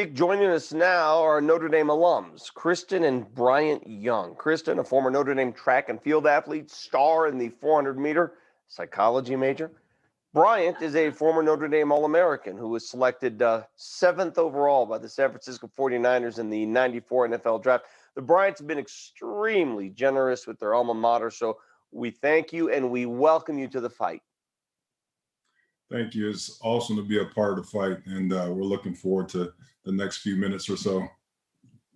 Joining us now are Notre Dame alums, Kristin and Bryant Young. Kristin, a former Notre Dame track and field athlete, star in the 400-meter, psychology major. Bryant is a former Notre Dame All-American who was selected 7th overall by the San Francisco 49ers in the 94 NFL draft. The Bryants have been extremely generous with their alma mater, so we thank you and we welcome you to the fight. Thank you. It's awesome to be a part of the fight, and we're looking forward to the next few minutes or so.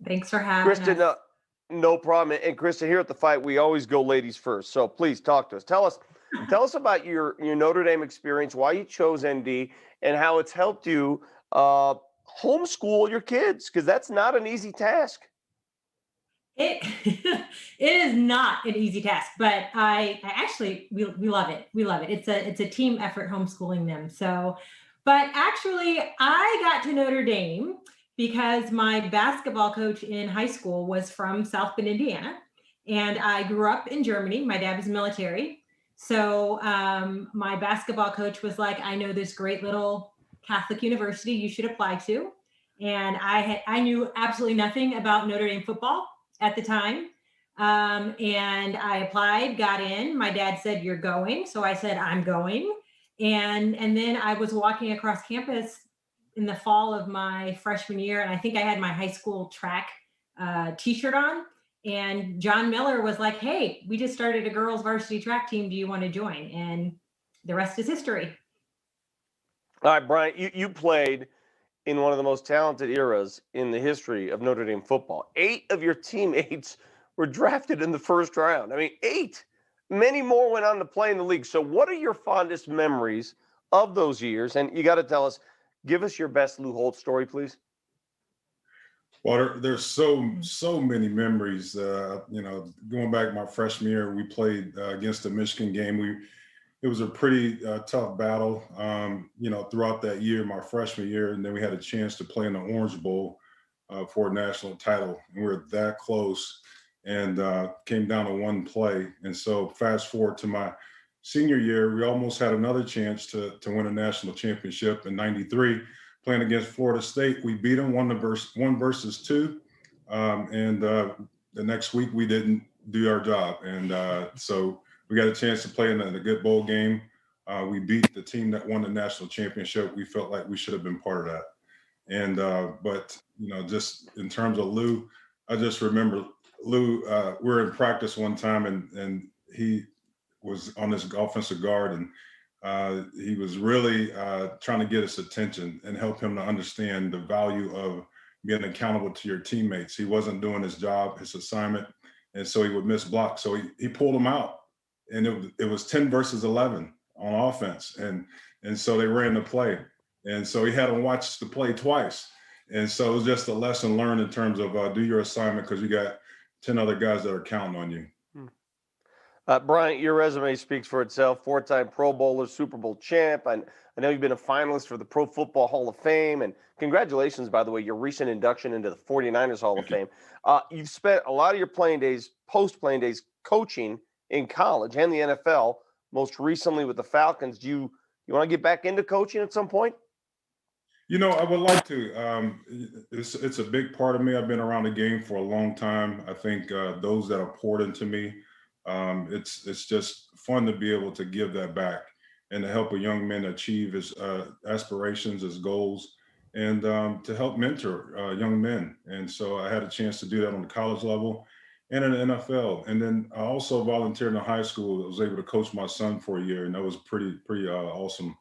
Thanks for having Kristin, us. no problem. And Kristin, here at the fight, we always go ladies first. So please talk to us. Tell us about your Notre Dame experience, why you chose ND, and how it's helped you homeschool your kids, because that's not an easy task. It it is not an easy task, but I actually we love it. We love it. It's a team effort homeschooling them. So, but actually, I got to Notre Dame because my basketball coach in high school was from South Bend, Indiana, and I grew up in Germany. My dad was military, so my basketball coach was like, "I know this great little Catholic university you should apply to," and I knew absolutely nothing about Notre Dame football at the time. And I applied, got in. My dad said, "You're going." So I said, "I'm going." And then I was walking across campus in the fall of my freshman year. And I think I had my high school track t-shirt on. And John Miller was like, "Hey, we just started a girls varsity track team. Do you want to join?" And the rest is history. All right, Bryant, you played in one of the most talented eras in the history of Notre Dame football. 8 of your teammates were drafted in the first round. I mean, 8. Many more went on to play in the league. So what are your fondest memories of those years? And you got to tell us, give us your best Lou Holtz story, please. Well, there's so many memories. Going back my freshman year, we played against the Michigan game. It was a pretty tough battle, throughout that year, my freshman year. And then we had a chance to play in the Orange Bowl for a national title. And we were that close and came down to one play. And so fast forward to my senior year, we almost had another chance to win a national championship in '93, playing against Florida State. We beat them 1-2. And the next week we didn't do our job. And so we got a chance to play in a good bowl game. We beat the team that won the national championship. We felt like we should have been part of that. And but just in terms of Lou, I just remember Lou. We were in practice one time, and he was on his offensive guard, and he was really trying to get his attention and help him to understand the value of being accountable to your teammates. He wasn't doing his job, his assignment, and so he would miss blocks. So he pulled him out. And it was 10 versus 11 on offense. And so they ran the play. And so he had him watch the play twice. And so it was just a lesson learned in terms of do your assignment, because you got 10 other guys that are counting on you. Bryant, your resume speaks for itself. 4-time Pro Bowler, Super Bowl champ. I know you've been a finalist for the Pro Football Hall of Fame. And congratulations, by the way, your recent induction into the 49ers Hall of Fame. You've spent a lot of your playing days, post-playing days, coaching in college and the NFL, most recently with the Falcons. Do you want to get back into coaching at some point? I would like to. It's a big part of me. I've been around the game for a long time. I think those that are poured into me, it's just fun to be able to give that back and to help a young man achieve his aspirations, his goals, and to help mentor young men. And so I had a chance to do that on the college level and in the NFL. And then I also volunteered in high school. I was able to coach my son for a year, and that was pretty awesome.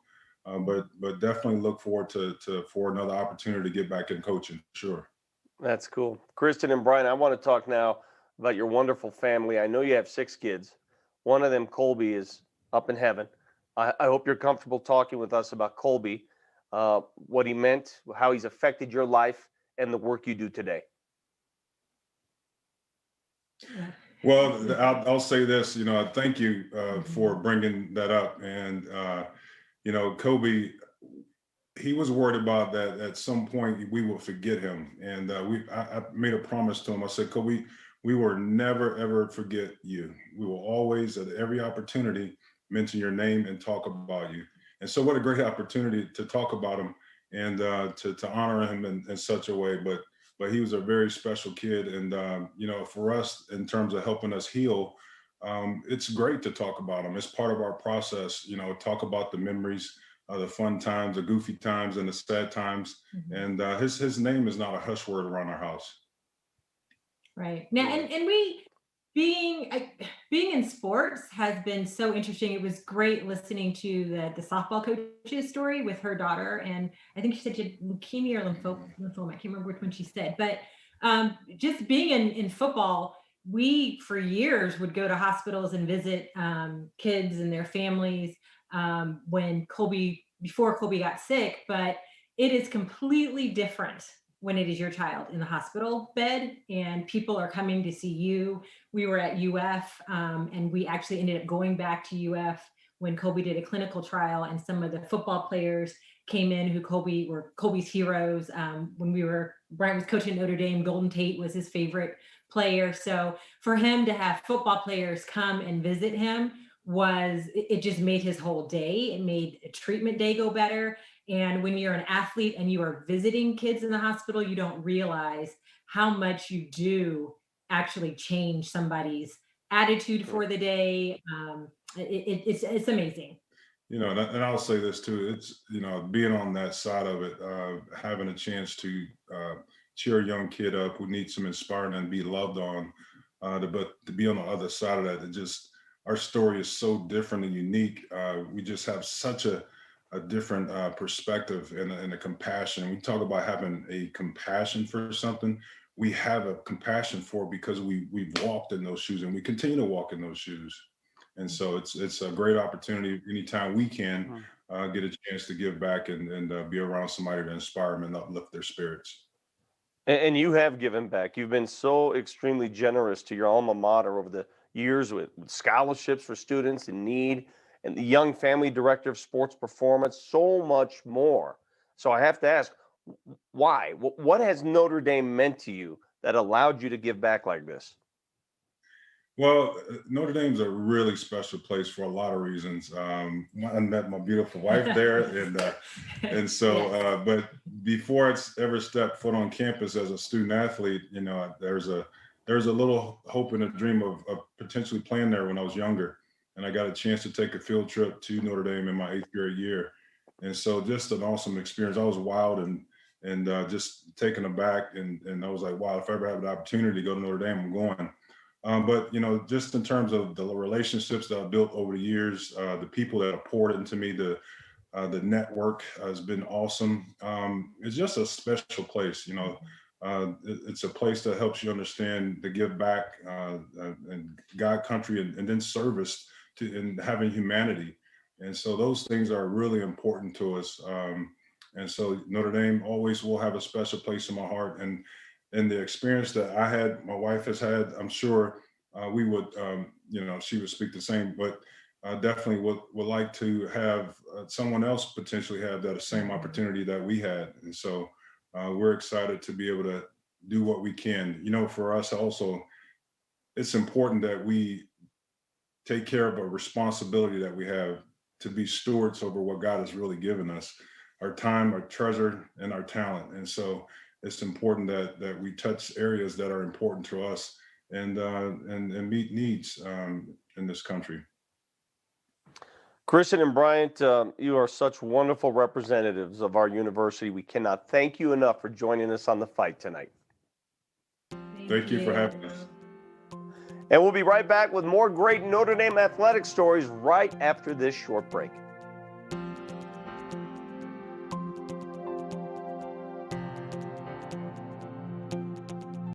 But definitely look forward for another opportunity to get back in coaching. Sure. That's cool. Kristin and Bryant, I want to talk now about your wonderful family. I know you have 6 kids. One of them, Colby, is up in heaven. I hope you're comfortable talking with us about Colby, what he meant, how he's affected your life, and the work you do today. Well, I'll say this, thank you for bringing that up. And, Kobe, he was worried about that at some point we will forget him. And I made a promise to him. I said, Kobe, we will never, ever forget you. We will always, at every opportunity, mention your name and talk about you. And so what a great opportunity to talk about him and to honor him in such a way. But he was a very special kid, and for us in terms of helping us heal, it's great to talk about him. It's part of our process. Talk about the memories, the fun times, the goofy times, and the sad times. And his name is not a hush word around our house. Right. Now, and we being in sports has been so interesting. It was great listening to the softball coach's story with her daughter, and I think she said she had leukemia or lymphoma. I can't remember which one she said, but just being in football, we for years would go to hospitals and visit kids and their families when before Kobe got sick, but it is completely different when it is your child in the hospital bed and people are coming to see you. We were at UF and we actually ended up going back to UF when Kobe did a clinical trial, and some of the football players came in who were Kobe's heroes. When Bryant was coaching at Notre Dame, Golden Tate was his favorite player. So for him to have football players come and visit him it just made his whole day. It made a treatment day go better. And when you're an athlete and you are visiting kids in the hospital, you don't realize how much you do actually change somebody's attitude for the day. It's amazing. And I'll say this too. It's, being on that side of it, having a chance to cheer a young kid up who needs some inspiring and be loved on, but to be on the other side of that, our story is so different and unique. We just have such a different perspective and a compassion. We talk about having a compassion for something. We have a compassion for it because we've walked in those shoes and we continue to walk in those shoes. And so it's a great opportunity anytime we can get a chance to give back and be around somebody to inspire them and uplift their spirits. And you have given back. You've been so extremely generous to your alma mater over the years with scholarships for students in need and the Young Family Director of Sports Performance, so much more. So I have to ask, why? What has Notre Dame meant to you that allowed you to give back like this? Well, Notre Dame's a really special place for a lot of reasons. I met my beautiful wife there, and so, Yes. but before it's ever stepped foot on campus as a student athlete, there's a little hope and a dream of potentially playing there when I was younger, and I got a chance to take a field trip to Notre Dame in my 8th grade year, and so just an awesome experience. I was wild and just taken aback, and I was like, wow, if I ever have the opportunity to go to Notre Dame, I'm going. But just in terms of the relationships that I've built over the years, the people that have poured into me, the network has been awesome. It's just a special place. It's a place that helps you understand the give back and God, country, and then service to and having humanity. And so those things are really important to us. And so Notre Dame always will have a special place in my heart. And the experience that I had, my wife has had, I'm sure we would, she would speak the same, but definitely would like to have someone else potentially have that same opportunity that we had. And so we're excited to be able to do what we can. For us also, it's important that we take care of a responsibility that we have to be stewards over what God has really given us, our time, our treasure, and our talent. And so it's important that we touch areas that are important to us and meet needs in this country. Kristin and Bryant, you are such wonderful representatives of our university. We cannot thank you enough for joining us on The Fight tonight. Thank you for having us. And we'll be right back with more great Notre Dame athletic stories right after this short break.